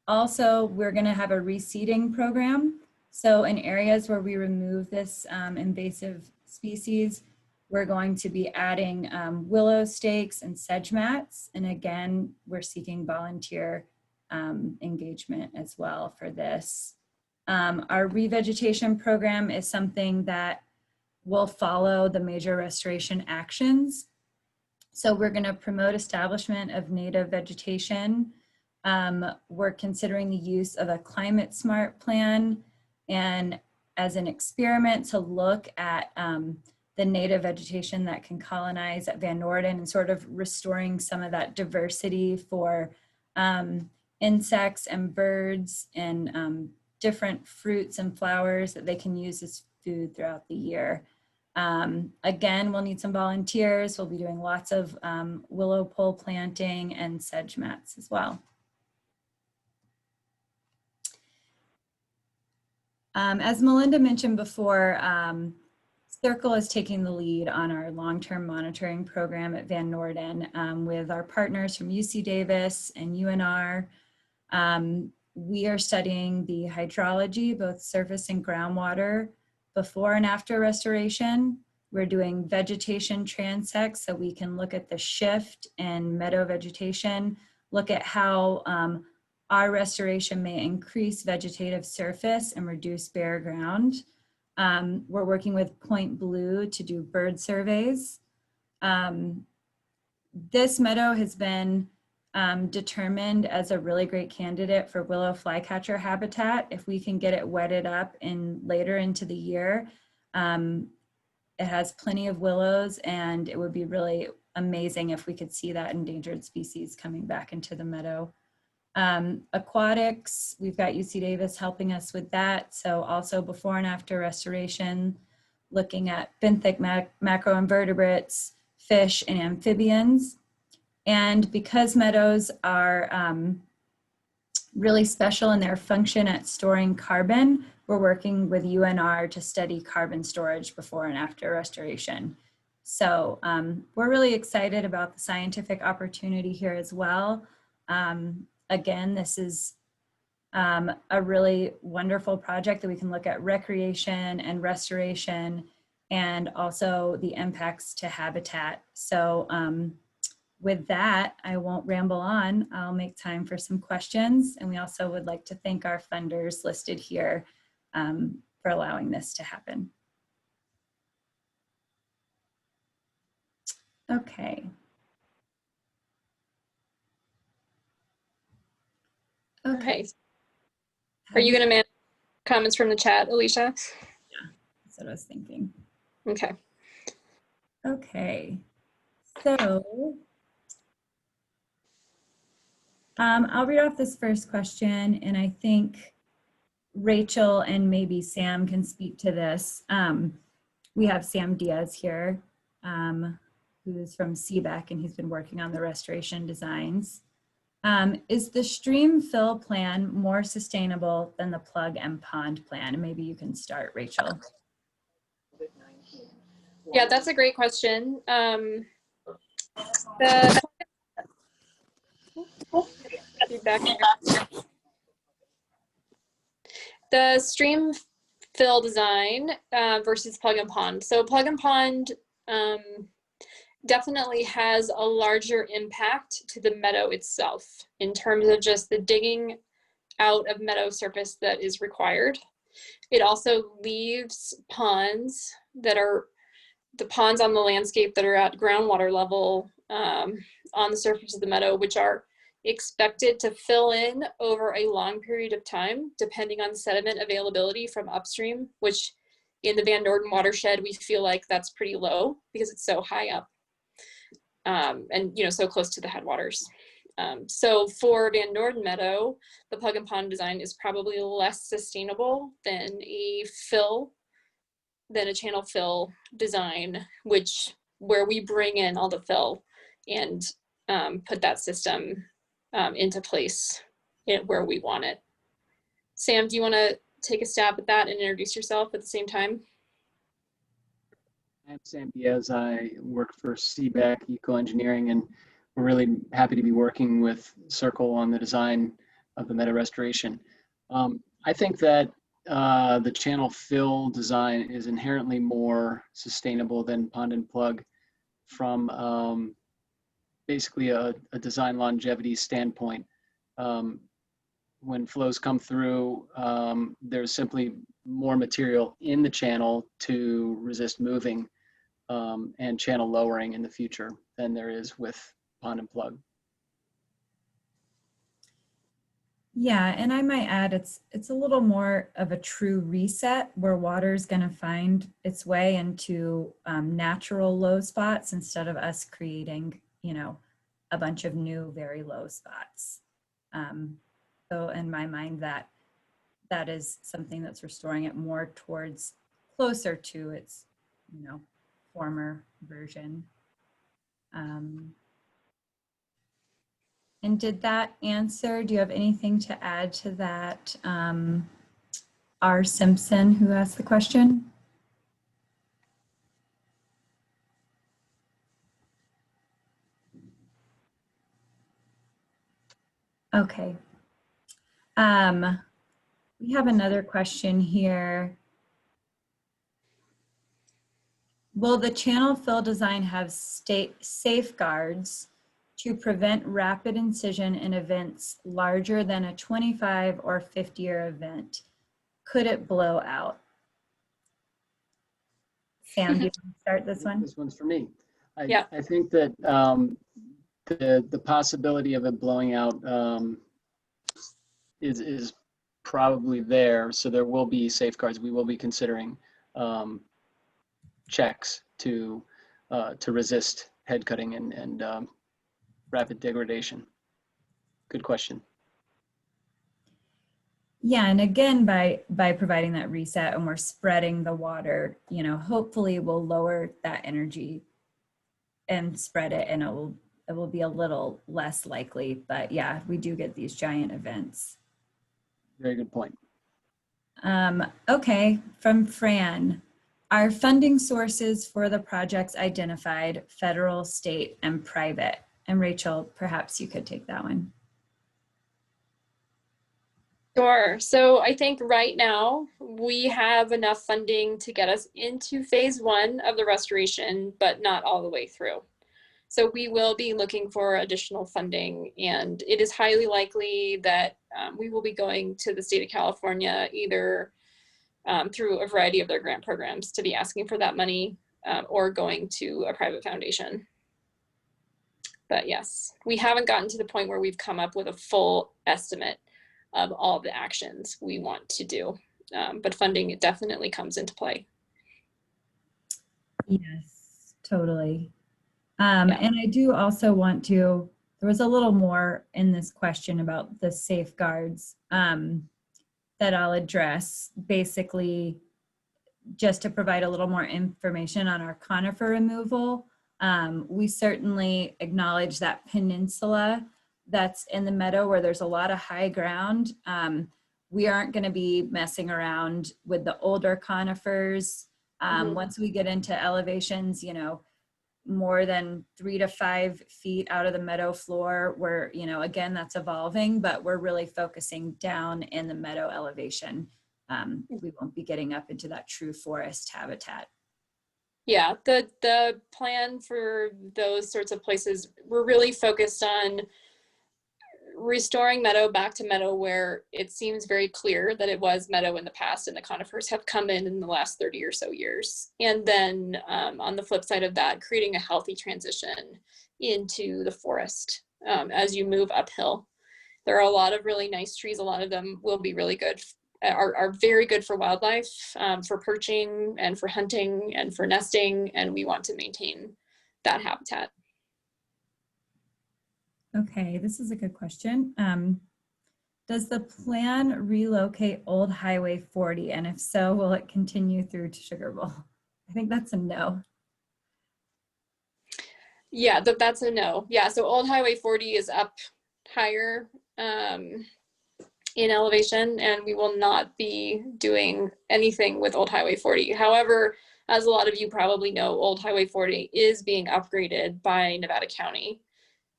Also, we're going to have a reseeding program. So in areas where we remove this invasive species, we're going to be adding willow stakes and sedge mats. And again, we're seeking volunteer engagement as well for this. Our revegetation program is something that will follow the major restoration actions. So we're going to promote establishment of native vegetation. We're considering the use of a climate smart plan and as an experiment to look at the native vegetation that can colonize at Van Norden and sort of restoring some of that diversity for insects and birds and different fruits and flowers that they can use as food throughout the year. Again, we'll need some volunteers. We'll be doing lots of willow pole planting and sedge mats as well. As Melinda mentioned before, Circle is taking the lead on our long-term monitoring program at Van Norden with our partners from UC Davis and UNR. We are studying the hydrology, both surface and groundwater, before and after restoration. We're doing vegetation transects so we can look at the shift in meadow vegetation, look at how our restoration may increase vegetative surface and reduce bare ground. We're working with Point Blue to do bird surveys. This meadow has been determined as a really great candidate for willow flycatcher habitat. If we can get it wetted up later into the year, it has plenty of willows, and it would be really amazing if we could see that endangered species coming back into the meadow. Aquatics, we've got UC Davis helping us with that. So also before and after restoration, looking at benthic macroinvertebrates, fish, and amphibians. And because meadows are really special in their function at storing carbon, we're working with UNR to study carbon storage before and after restoration. So we're really excited about the scientific opportunity here as well. Again, this is a really wonderful project that we can look at recreation and restoration and also the impacts to habitat. So with that, I won't ramble on. I'll make time for some questions. And we also would like to thank our funders listed here for allowing this to happen. Okay. Okay. Are you going to manage comments from the chat, Alicia? Yeah, that's what I was thinking. Okay. Okay. So I'll read off this first question, and I think Rachel and maybe Sam can speak to this. We have Sam Diaz here, who's from CBEC, and he's been working on the restoration designs. Is the stream fill plan more sustainable than the plug and pond plan? And maybe you can start, Rachel. Yeah, that's a great question. The feedback here. The stream fill design versus plug and pond. So plug and pond definitely has a larger impact to the meadow itself in terms of just the digging out of meadow surface that is required. It also leaves ponds that are the ponds on the landscape that are at groundwater level on the surface of the meadow, which are expected to fill in over a long period of time, depending on sediment availability from upstream, which in the Van Norden watershed, we feel like that's pretty low because it's so high up and so close to the headwaters. So for Van Norden Meadow, the plug and pond design is probably less sustainable than a channel fill design, where we bring in all the fill and put that system into place where we want it. Sam, do you want to take a stab at that and introduce yourself at the same time? I'm Sam Diaz. I work for CBEC Eco Engineering, and we're really happy to be working with Circle on the design of the meadow restoration. I think that the channel fill design is inherently more sustainable than pond and plug from basically a design longevity standpoint. When flows come through, there's simply more material in the channel to resist moving and channel lowering in the future than there is with pond and plug. Yeah, and I might add it's a little more of a true reset where water is going to find its way into natural low spots instead of us creating, a bunch of new very low spots. So in my mind, that is something that's restoring it more towards closer to its, former version. And did that answer, do you have anything to add to that? R. Simpson, who asked the question? Okay. We have another question here. Will the channel fill design have state safeguards to prevent rapid incision in events larger than a 25 or 50-year event? Could it blow out? Sam, do you want to start this one? This one's for me. Yeah. I think that the possibility of it blowing out is probably there. So there will be safeguards. We will be considering checks to resist head cutting and rapid degradation. Good question. Yeah, and again, by providing that reset and we're spreading the water, hopefully we'll lower that energy and spread it, and it will be a little less likely. But yeah, we do get these giant events. Very good point. Okay, from Fran. Are funding sources for the projects identified federal, state, and private? And Rachel, perhaps you could take that one. Sure. So I think right now we have enough funding to get us into phase 1 of the restoration, but not all the way through. So we will be looking for additional funding, and it is highly likely that we will be going to the state of California either through a variety of their grant programs to be asking for that money or going to a private foundation. But yes, we haven't gotten to the point where we've come up with a full estimate of all the actions we want to do. But funding definitely comes into play. Yes, totally. And I do also want to, there was a little more in this question about the safeguards that I'll address. Basically, just to provide a little more information on our conifer removal. We certainly acknowledge that peninsula that's in the meadow where there's a lot of high ground, we aren't going to be messing around with the older conifers. Once we get into elevations, you know, more than 3 to 5 feet out of the meadow floor, where, you know, again, that's evolving, but we're really focusing down in the meadow elevation. We won't be getting up into that true forest habitat. Yeah, the plan for those sorts of places, we're really focused on restoring meadow back to meadow where it seems very clear that it was meadow in the past and the conifers have come in the last 30 or so years. And then on the flip side of that, creating a healthy transition into the forest as you move uphill. There are a lot of really nice trees. A lot of them will be really good, are very good for wildlife, for perching and for hunting and for nesting. And we want to maintain that habitat. Okay, this is a good question. Does the plan relocate Old Highway 40? And if so, will it continue through to Sugar Bowl? I think that's a no. Yeah, that's a no. Yeah, so Old Highway 40 is up higher in elevation, and we will not be doing anything with Old Highway 40. However, as a lot of you probably know, Old Highway 40 is being upgraded by Nevada County,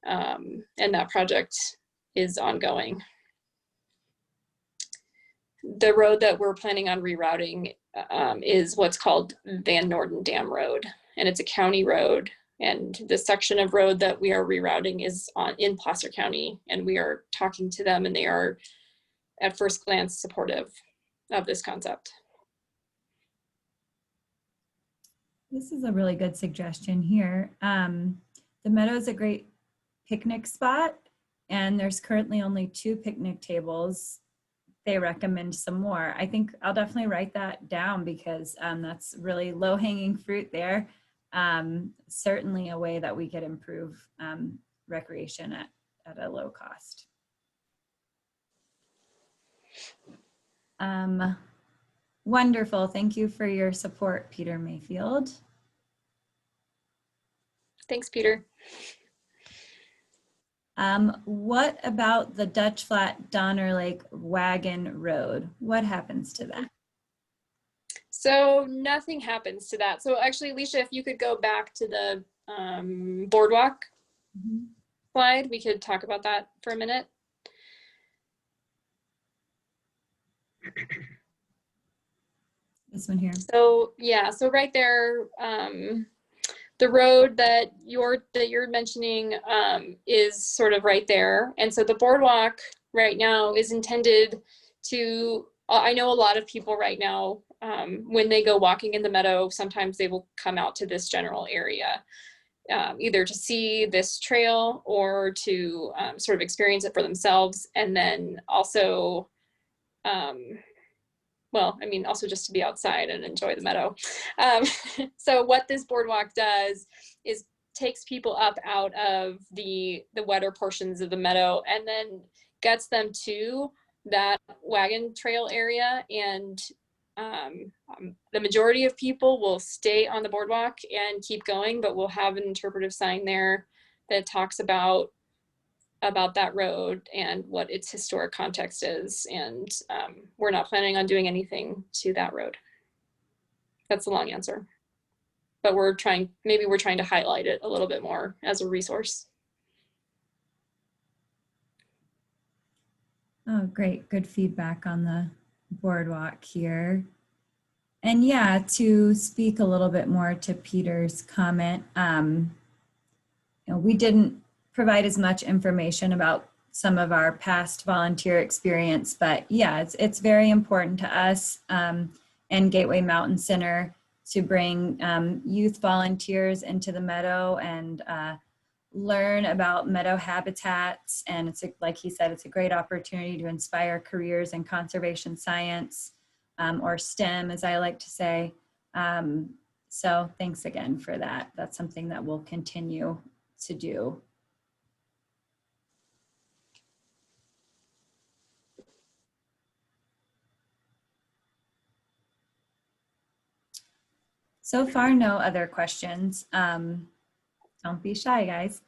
and that project is ongoing. The road that we're planning on rerouting is what's called Van Norden Dam Road, and it's a county road. And the section of road that we are rerouting is in Placer County, and we are talking to them, and they are at first glance supportive of this concept. This is a really good suggestion here. The meadow is a great picnic spot, and there's currently only 2 picnic tables. They recommend some more. I think I'll definitely write that down because that's really low-hanging fruit there. Certainly a way that we could improve recreation at a low cost. Wonderful. Thank you for your support, Peter Mayfield. Thanks, Peter. What about the Dutch Flat Donner Lake Wagon Road? What happens to that? So nothing happens to that. So actually, Alicia, if you could go back to the boardwalk slide, we could talk about that for a minute. This one here. So yeah, so right there, the road that you're mentioning is sort of right there. And so the boardwalk right now is intended to, I know a lot of people right now, when they go walking in the meadow, sometimes they will come out to this general area, either to see this trail or to sort of experience it for themselves. And then also, well, I mean, also just to be outside and enjoy the meadow. So what this boardwalk does is takes people up out of the wetter portions of the meadow and then gets them to that wagon trail area. And the majority of people will stay on the boardwalk and keep going, but we'll have an interpretive sign there that talks about that road and what its historic context is. And we're not planning on doing anything to that road. That's the long answer. But maybe we're trying to highlight it a little bit more as a resource. Oh, great. Good feedback on the boardwalk here. And yeah, to speak a little bit more to Peter's comment, we didn't provide as much information about some of our past volunteer experience, but yeah, it's very important to us and Gateway Mountain Center to bring youth volunteers into the meadow and learn about meadow habitats. And it's like he said, it's a great opportunity to inspire careers in conservation science, or STEM, as I like to say. So thanks again for that. That's something that we'll continue to do. So far, no other questions. Don't be shy, guys.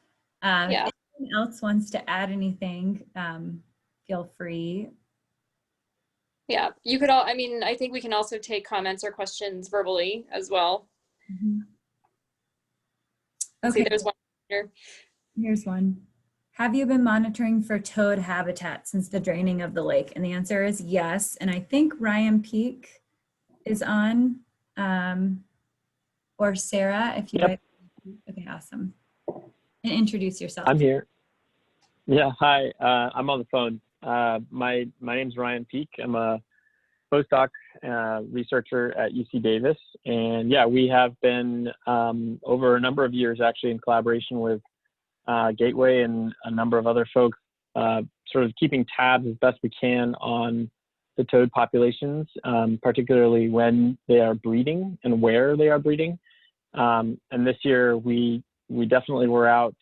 Yeah. If anyone else wants to add anything, feel free. Yeah, you could all, I mean, I think we can also take comments or questions verbally as well. Let's see, Okay, there's one here. here's one. Have you been monitoring for toad habitat since the draining of the lake? And the answer is yes. And I think Ryan Peak is on, or Sarah, if you Yep. guys, okay, awesome. And introduce yourself. I'm here. Yeah, hi. I'm on the phone. My name's Ryan Peak. I'm a postdoc researcher at UC Davis, and yeah, we have been over a number of years actually in collaboration with Gateway and a number of other folks, sort of keeping tabs as best we can on the toad populations, particularly when they are breeding and where they are breeding. And this year we definitely were out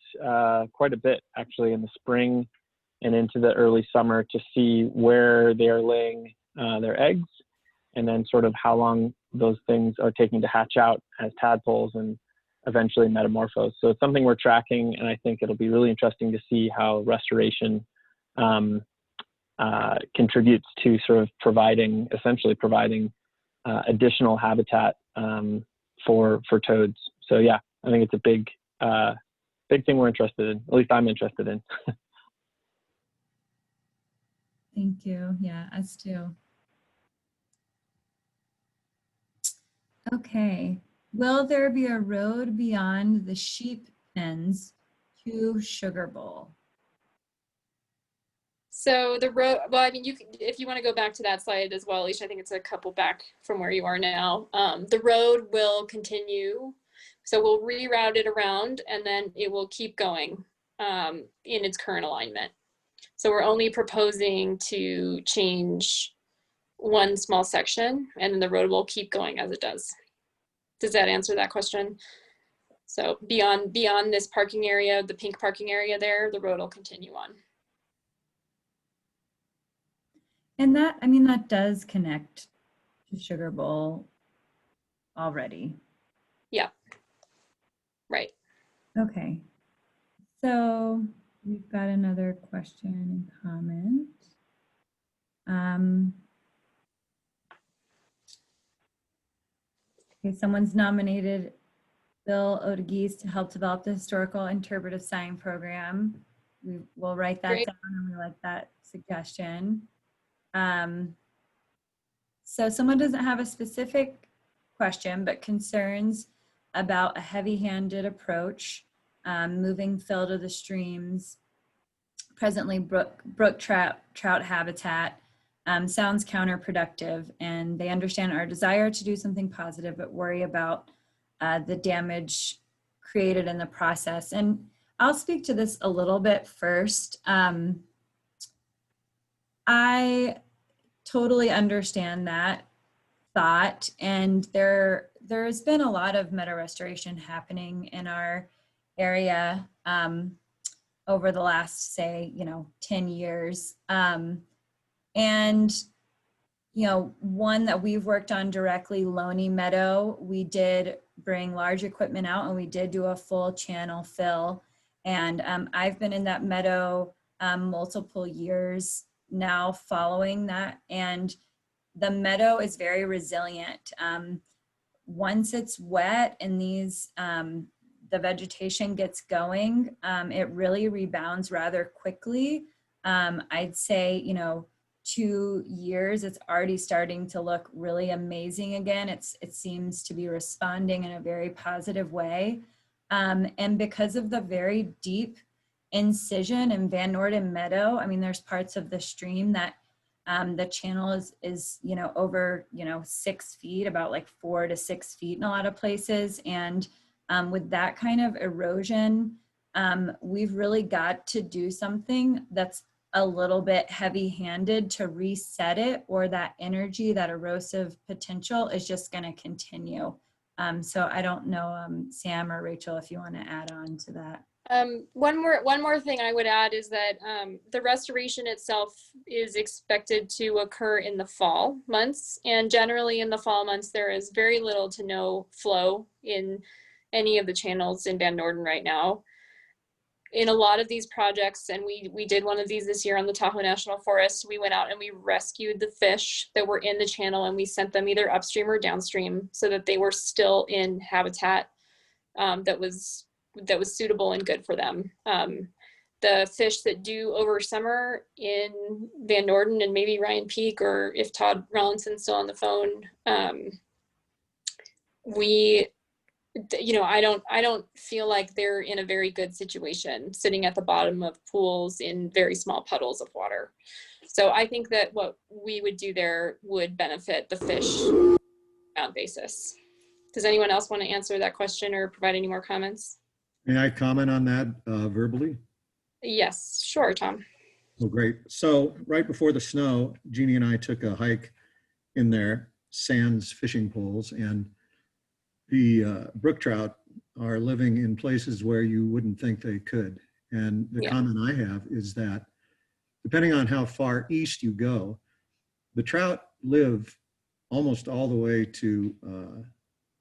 quite a bit actually in the spring and into the early summer to see where they are laying their eggs, and then sort of how long those things are taking to hatch out as tadpoles and eventually metamorphose. So it's something we're tracking, and I think it'll be really interesting to see how restoration contributes to sort of essentially providing additional habitat for toads. So yeah, I think it's a big thing we're interested in. At least I'm interested in. Thank you. Yeah, us too. Okay. Will there be a road beyond the sheep pens to Sugar Bowl? So the road, well, I mean, you can, if you want to go back to that slide as well, Alicia, I think it's a couple back from where you are now. The road will continue. So we'll reroute it around, and then it will keep going in its current alignment. So we're only proposing to change one small section, and then the road will keep going as it does. Does that answer that question? So beyond this parking area, the pink parking area there, the road will continue on. And that, I mean, that does connect to Sugar Bowl already. Yeah, right. Okay. So we've got another question and comment. Okay, someone's nominated Bill Odegeese to help develop the historical interpretive sign program. We will write that Great. down, and we like that suggestion. So someone doesn't have a specific question, but concerns about a heavy-handed approach, moving fill to the streams, presently brook trout habitat, sounds counterproductive, and they understand our desire to do something positive, but worry about the damage created in the process. And I'll speak to this a little bit first. I totally understand that thought, and there's been a lot of meadow restoration happening in our area over the last, say, 10 years. And one that we've worked on directly, Norden Meadow, we did bring large equipment out, and we did do a full channel fill. And I've been in that meadow multiple years now following that, and the meadow is very resilient. Once it's wet and the vegetation gets going, it really rebounds rather quickly. I'd say, 2 years, it's already starting to look really amazing again. It seems to be responding in a very positive way. And because of the very deep incision in Van Norden Meadow, I mean, there's parts of the stream that the channel is over 6 feet, about like 4 to 6 feet in a lot of places. And with that kind of erosion, we've really got to do something that's a little bit heavy-handed to reset it, or that energy, that erosive potential is just going to continue. So I don't know, Sam or Rachel, if you want to add on to that. One more thing I would add is that the restoration itself is expected to occur in the fall months, and generally in the fall months there is very little to no flow in any of the channels in Van Norden right now. in a lot of these projects, and we did one of these this year on the Tahoe National Forest, we went out and we rescued the fish that were in the channel and we sent them either upstream or downstream so that they were still in habitat that was suitable and good for them. The fish that do over summer in Van Norden, and maybe Ryan Peak, or if Todd Rollinson's still on the phone, I don't feel like they're in a very good situation sitting at the bottom of pools in very small puddles of water. So I think that what we would do there would benefit the fish on basis. Does anyone else want to answer that question or provide any more comments? May I comment on that verbally? Yes, sure, Tom. Oh, great. So right before the snow, Jeannie and I took a hike in there, Sands fishing poles, and the brook trout are living in places where you wouldn't think they could. And the comment I have is that depending on how far east you go, the trout live almost all the way to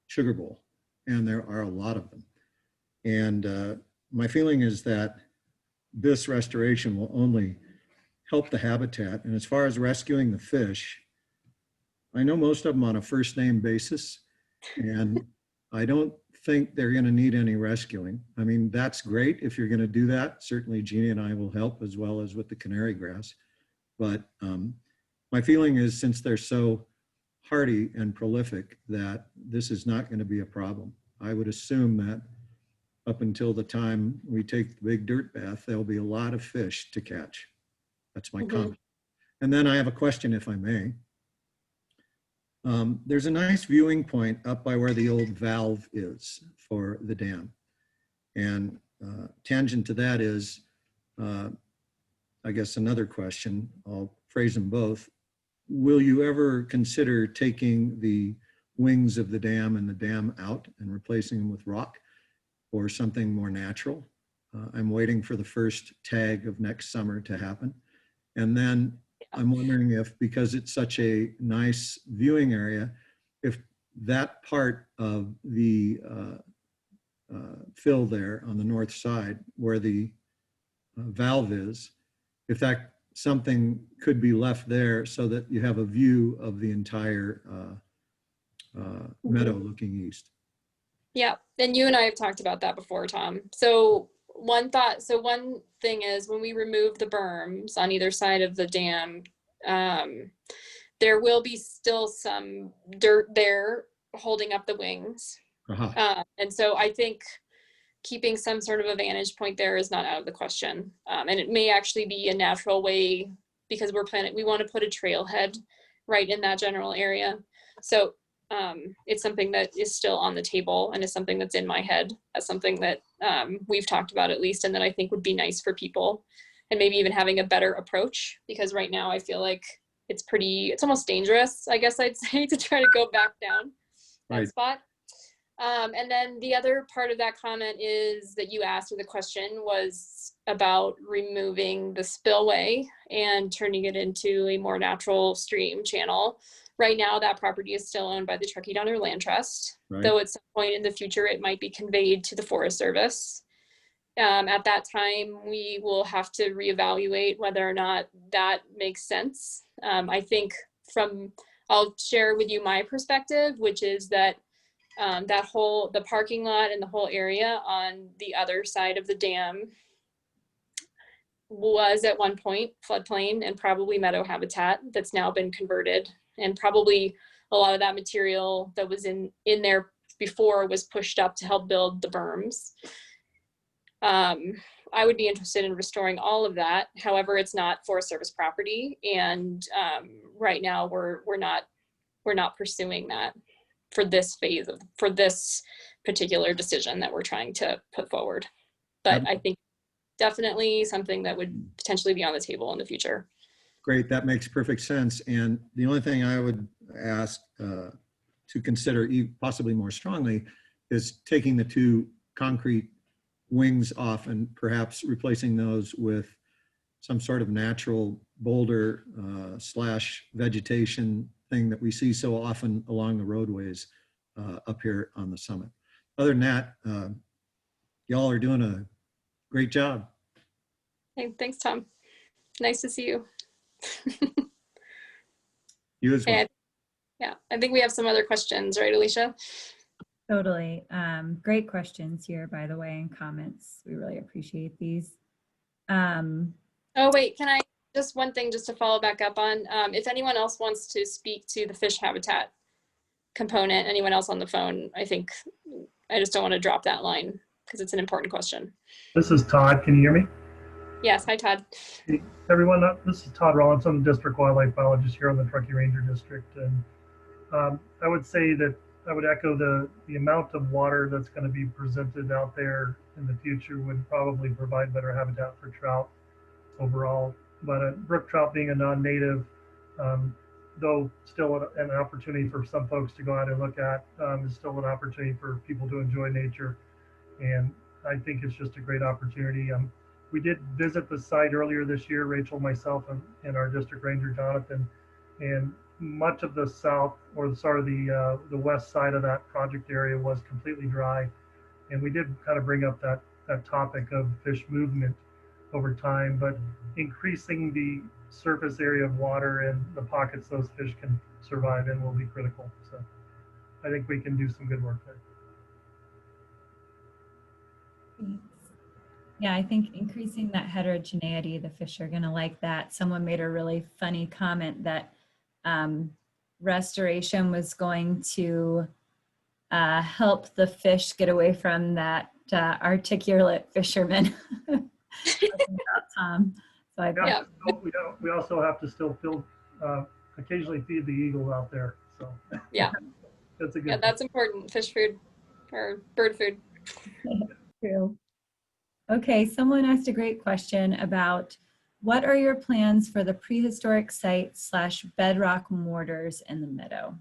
Sugar Bowl, and there are a lot of them. And my feeling is that this restoration will only help the habitat. And as far as rescuing the fish, I know most of them on a first name basis, and I don't think they're going to need any rescuing. I mean, that's great if you're going to do that. Certainly Jeannie and I will help, as well as with the canary grass. But my feeling is, since they're so hardy and prolific, that this is not going to be a problem. I would assume that up until the time we take the big dirt bath, there'll be a lot of fish to catch. That's my comment. And then I have a question, if I may. There's a nice viewing point up by where the old valve is for the dam. And tangent to that is, I guess another question, I'll phrase them both. Will you ever consider taking the wings of the dam and the dam out and replacing them with rock or something more natural? I'm waiting for the first tag of next summer to happen. And then I'm wondering if, because it's such a nice viewing area, if that part of the fill there on the north side where the valve is, if that something could be left there so that you have a view of the entire meadow looking east. Yeah, and you and I have talked about that before, Tom. So one thing is, when we remove the berms on either side of the dam, there will be still some dirt there holding up the wings. And so I think keeping some sort of a vantage point there is not out of the question. And it may actually be a natural way, because we want to put a trailhead right in that general area. So it's something that is still on the table and is something that's in my head as something that we've talked about at least, and that I think would be nice for people, and maybe even having a better approach, because right now I feel like it's almost dangerous, I guess I'd say, to try to go back down that spot. And then the other part of that comment is that you asked, or the question was about removing the spillway and turning it into a more natural stream channel. Right now, that property is still owned by the Truckee Downer Land Trust, though at some point in the future, it might be conveyed to the Forest Service. At that time, we will have to reevaluate whether or not that makes sense. I think I'll share with you my perspective, which is that the parking lot and the whole area on the other side of the dam was at one point floodplain and probably meadow habitat that's now been converted. And probably a lot of that material that was in there before was pushed up to help build the berms. I would be interested in restoring all of that. However, it's not Forest Service property, and right now we're not pursuing that for this for this particular decision that we're trying to put forward. But I think definitely something that would potentially be on the table in the future. Great, that makes perfect sense. And the only thing I would ask to consider possibly more strongly is taking the two concrete wings off and perhaps replacing those with some sort of natural boulder slash vegetation thing that we see so often along the roadways up here on the summit. Other than that, y'all are doing a Great job. Hey, thanks, Tom. Nice to see you. You as well. And yeah, I think we have some other questions, right, Alicia? Totally. Great questions here, by the way, and comments. We really appreciate these. Oh, wait, can I, just one thing just to follow back up on, if anyone else wants to speak to the fish habitat component, anyone else on the phone, I think, I just don't want to drop that line because it's an important question. This is Todd. Can you hear me? Yes, hi, Todd. Hey, everyone, this is Todd Rollins. I'm the district wildlife biologist here on the Truckee Ranger District. And I would say that I would echo the amount of water that's going to be presented out there in the future would probably provide better habitat for trout overall. But brook trout being a non-native, though still an opportunity for some folks to go out and look at, is still an opportunity for people to enjoy nature. And I think it's just a great opportunity. We did visit the site earlier this year, Rachel, myself, and our district ranger, Jonathan, and much of the south, or sorry, the west side of that project area was completely dry. And we did kind of bring up that topic of fish movement over time, but increasing the surface area of water and the pockets those fish can survive in will be critical. So I think we can do some good work there. Yeah, I think increasing that heterogeneity, the fish are gonna like that. Someone made a really funny comment that restoration was going to help the fish get away from that articulate fisherman. Tom. So I Yeah. We also have to still occasionally feed the eagle out there. So Yeah. That's a good Yeah, that's important. Fish food or bird food. True. Okay, someone asked a great question about what are your plans for the prehistoric site / bedrock mortars in the meadow?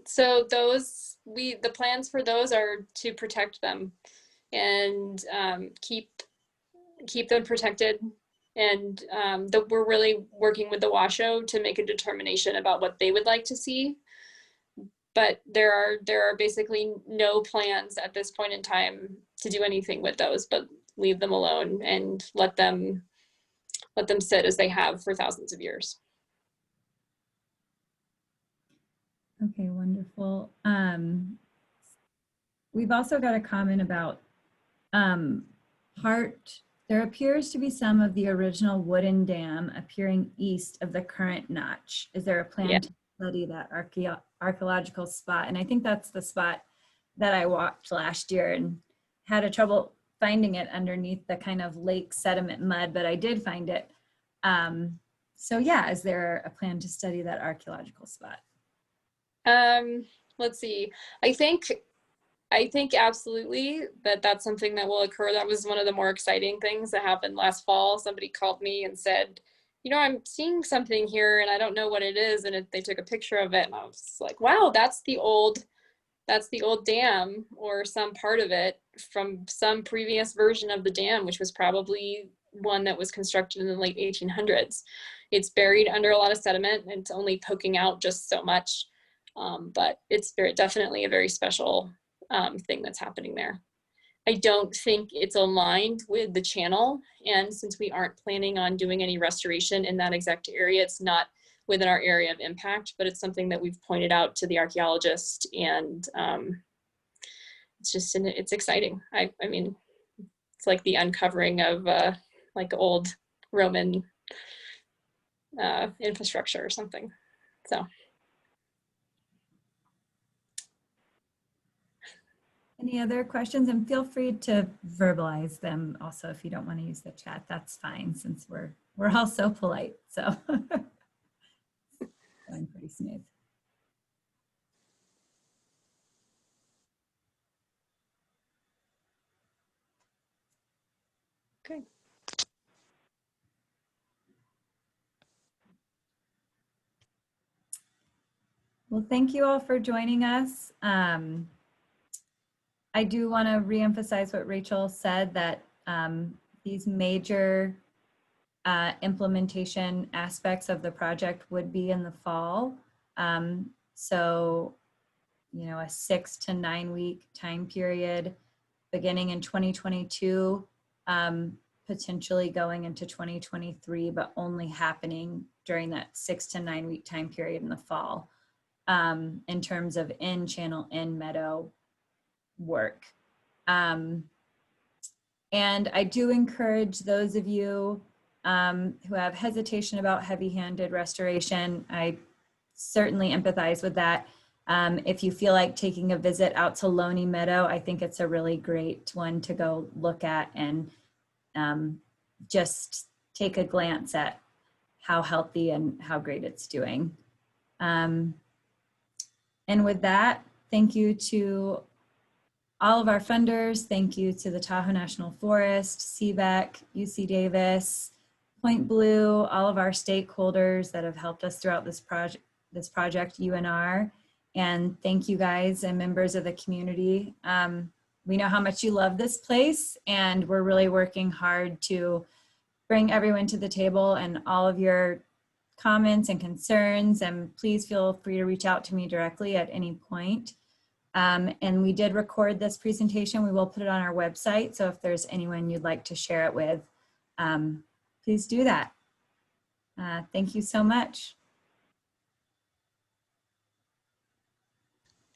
So the plans for those are to protect them and keep them protected. And we're really working with the Washoe to make a determination about what they would like to see. But there are basically no plans at this point in time to do anything with those, but leave them alone and let them sit as they have for thousands of years. Okay, wonderful. We've also got a comment about there appears to be some of the original wooden dam appearing east of the current notch. Is there a plan to study that archaeological spot? And I think that's the spot that I walked last year and had a trouble finding it underneath the kind of lake sediment mud, but I did find it. So yeah, is there a plan to study that archaeological spot? Let's see. I think absolutely that's something that will occur. That was one of the more exciting things that happened last fall. Somebody called me and said, you know, I'm seeing something here and I don't know what it is. And they took a picture of it and I was like, wow, that's the old dam or some part of it from some previous version of the dam, which was probably one that was constructed in the late 1800s. It's buried under a lot of sediment and it's only poking out just so much. But it's definitely a very special thing that's happening there. I don't think it's aligned with the channel. And since we aren't planning on doing any restoration in that exact area, it's not within our area of impact, but it's something that we've pointed out to the archaeologist and it's exciting. I mean, it's like the uncovering of like old Roman infrastructure or something. So. Any other questions? And feel free to verbalize them also if you don't want to use the chat. That's fine since we're all so polite. So going pretty smooth. Okay. Well, thank you all for joining us. I do want to reemphasize what Rachel said, that these major implementation aspects of the project would be in the fall. So, you know, a 6 to 9 week time period beginning in 2022, potentially going into 2023, but only happening during that 6 to 9 week time period in the fall, in terms of in-channel, in-meadow work. And I do encourage those of you who have hesitation about heavy-handed restoration. I certainly empathize with that. If you feel like taking a visit out to Loney Meadow, I think it's a really great one to go look at and just take a glance at how healthy and how great it's doing. And with that, thank you to all of our funders. Thank you to the Tahoe National Forest, CBEC, UC Davis, Point Blue, all of our stakeholders that have helped us throughout this project, UNR. And thank you guys and members of the community. We know how much you love this place, and we're really working hard to bring everyone to the table, and all of your comments and concerns, and please feel free to reach out to me directly at any point. And we did record this presentation. We will put it on our website. So if there's anyone you'd like to share it with, please do that. Thank you so much.